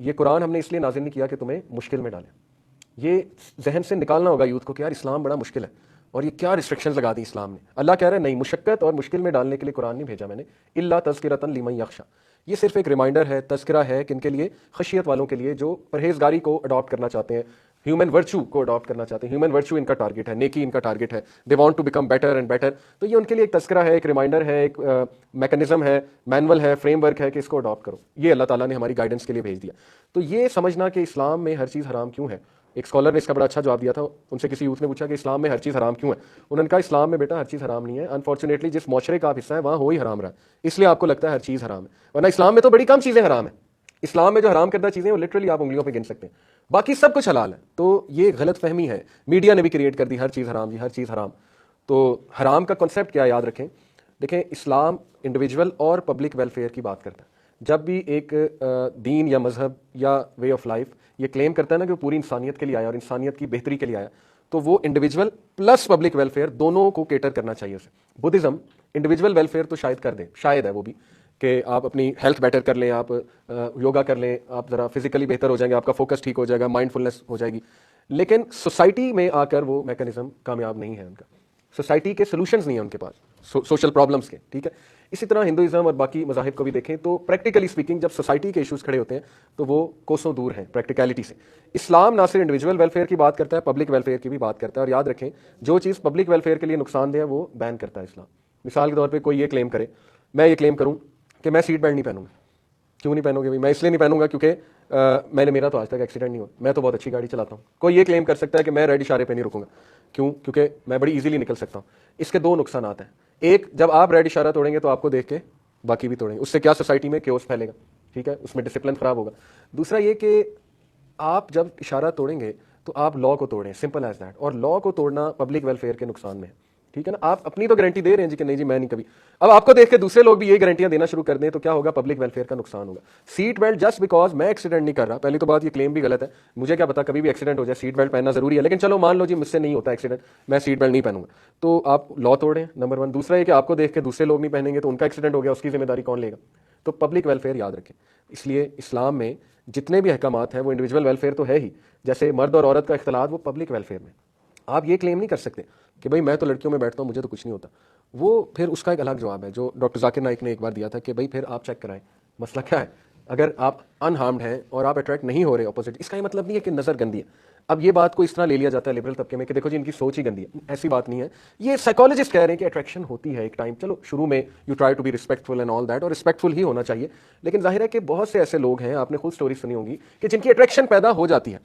یہ قرآن ہم نے اس لیے نازل نہیں کیا کہ تمہیں مشکل میں ڈالیں. یہ ذہن سے نکالنا ہوگا یوتھ کو کہ یار اسلام بڑا مشکل ہے اور یہ کیا ریسٹرکشنز لگا دی اسلام نے. اللہ کہہ رہا ہے نہیں, مشقت اور مشکل میں ڈالنے کے لیے قرآن نہیں بھیجا میں نے, الا تذکرۃ لمن یخشی. یہ صرف ایک ریمائنڈر ہے, تذکرہ ہے کن کے لیے, خشیت والوں کے لیے جو پرہیزگاری کو اڈاپٹ کرنا چاہتے ہیں, ہیومن ورچو کو اڈاپٹ کرنا چاہتے ہیں. ہیومن ورچو ان کا ٹارگٹ ہے, نیکی ان کا ٹارگٹ ہے, they want to become better and better. تو یہ ان کے لیے ایک تذکرہ ہے, ایک ریمائنڈر ہے, ایک میکنزم ہے, مینول ہے, فریم ورک ہے کہ اس کو اڈاپٹ کرو. یہ اللہ تعالیٰ نے ہماری گائیڈنس کے لیے بھیج دیا. تو یہ سمجھنا کہ اسلام میں ہر چیز حرام کیوں ہے. ایک اسکالر نے اس کا بڑا اچھا جواب دیا تھا, ان سے کسی یوتھ نے پوچھا کہ اسلام میں ہر چیز حرام کیوں ہے. انہوں نے کہا اسلام میں بیٹا ہر چیز حرام نہیں ہے, انفارچونیٹلی جس معاشرے کا آپ حصہ ہے وہاں ہو ہی حرام رہا ہے, اس لیے آپ کو لگتا ہے ہر چیز حرام ہے, ورنہ اسلام میں تو بڑی کم چیزیں حرام ہیں. اسلام میں جو حرام کردہ چیزیں وہ لٹرلی آپ انگلیوں پہ گن سکتے ہیں, باقی سب کچھ حلال ہے. تو یہ غلط فہمی ہے, میڈیا نے بھی کریٹ کر دی, ہر چیز حرام جی, ہر چیز حرام. تو حرام کا کنسیپٹ کیا یاد رکھیں. دیکھیں اسلام انڈیویجول اور پبلک ویلفیئر کی بات کرتا ہے. جب بھی ایک دین یا مذہب یا وے آف لائف یہ کلیم کرتا ہے نا کہ وہ پوری انسانیت کے لیے آیا اور انسانیت کی بہتری کے لیے آیا, تو وہ انڈیویجول پلس پبلک ویلفیئر دونوں کو کیٹر کرنا چاہیے اسے. بدھزم انڈیویجول ویلفیئر تو شاید کر دے, شاید ہے وہ بھی, کہ آپ اپنی ہیلتھ بیٹر کر لیں, آپ یوگا کر لیں, آپ ذرا فزیکلی بہتر ہو جائیں گے, آپ کا فوکس ٹھیک ہو جائے گا, مائنڈ فلنس ہو جائے گی. لیکن سوسائٹی میں آ کر وہ میکانزم کامیاب نہیں ہے ان کا, سوسائٹی کے سولوشنز نہیں ہیں ان کے پاس سوشل پرابلمس کے. ٹھیک ہے, اسی طرح ہندوازم اور باقی مذاہب کو بھی دیکھیں تو پریکٹیکلی اسپیکنگ جب سوسائٹی کے ایشوز کھڑے ہوتے ہیں تو وہ کوسوں دور ہیں پریکٹیکلٹی سے. اسلام نہ صرف انڈیویجول ویلفیئر کی بات کرتا ہے, پبلک ویلفیئر کی بھی بات کرتا ہے. اور یاد رکھیں جو چیز پبلک ویلفیئر کے لیے نقصان دہ ہے وہ بین کرتا ہے اسلام. مثال کے طور پہ کوئی یہ کلیم کرے, میں یہ کلیم کروں کہ میں سیٹ بیلٹ نہیں پہنوں گا. کیوں نہیں پہنو گے؟ میں اس لیے نہیں پہنوں گا کیونکہ میرا تو آج تک ایکسیڈنٹ نہیں ہوا, میں تو بہت اچھی گاڑی چلاتا ہوں. کوئی یہ کلیم کر سکتا ہے کہ میں ریڈ اشارے پہ نہیں رکوں گا. کیوں؟ کیونکہ میں بڑی ایزیلی نکل سکتا ہوں. اس کے دو نقصانات ہیں. ایک, جب آپ ریڈ اشارہ توڑیں گے تو آپ کو دیکھ کے باقی بھی توڑیں گے, اس سے کیا سوسائٹی میں کیوس پھیلے گا. ٹھیک ہے, اس میں ڈسپلن خراب ہوگا. دوسرا یہ کہ آپ جب اشارہ توڑیں گے تو آپ لا کو توڑیں, سمپل ایز دیٹ. اور لا کو توڑنا پبلک ویلفیئر کے نقصان میں ہے. ٹھیک ہے نا, آپ اپنی تو گارنٹی دے رہے ہیں جی کہ نہیں جی میں نہیں کبھی, اب آپ کو دیکھ کے دوسرے لوگ بھی یہ گارنٹیاں دینا شروع کر دیں تو کیا ہوگا, پبلک ویلفیئر کا نقصان ہوگا. سیٹ بیلٹ جسٹ بیکاز میں ایکسیڈنٹ نہیں کر رہا, پہلی تو بات یہ کلیم بھی غلط ہے, مجھے کیا پتا کبھی بھی ایکسیڈنٹ ہو جائے, سیٹ بیلٹ پہننا ضروری ہے, لیکن چلو مان لو جی مجھ سے نہیں ہوتا ایکسیڈنٹ, میں سیٹ بیلٹ نہیں پہنوں گا, تو آپ لا توڑیں نمبر 1. دوسرا یہ کہ آپ کو دیکھ کے دوسرے لوگ نہیں پہنیں گے تو ان کا ایکسیڈنٹ ہو گیا, اس کی ذمہ داری کون لے گا. تو پبلک ویلفیئر یاد رکھیں. اس لیے اسلام میں جتنے بھی احکامات ہیں وہ انڈیویجول ویلفیئر تو ہے ہی, جیسے مرد اور عورت کا اختلاط وہ پبلک ویلفیئر میں. آپ یہ کلیم نہیں کر سکتے کہ بھائی میں تو لڑکیوں میں بیٹھتا ہوں مجھے تو کچھ نہیں ہوتا. وہ پھر اس کا ایک الگ جواب ہے جو ڈاکٹر ذاکر نائک نے ایک بار دیا تھا کہ بھائی پھر آپ چیک کرائیں مسئلہ کیا ہے. اگر آپ انہارمڈ ہیں اور آپ اٹریکٹ نہیں ہو رہے اپوزٹ, اس کا یہ مطلب نہیں ہے کہ نظر گندی ہے. اب یہ بات کو اس طرح لے لیا جاتا ہے لبرل طبقے میں کہ دیکھو جی ان کی سوچ ہی گندی ہے. ایسی بات نہیں ہے, یہ سائیکالوجسٹ کہہ رہے ہیں کہ اٹریکشن ہوتی ہے ایک ٹائم, چلو شروع میں you try to be respectful and all that, اور ریسپیکٹفل ہی ہونا چاہیے. لیکن ظاہر ہے کہ بہت سے ایسے لوگ ہیں, آپ نے خود سٹوری سنی ہوگی, کہ جن کی اٹریکشن پیدا ہو جاتی ہے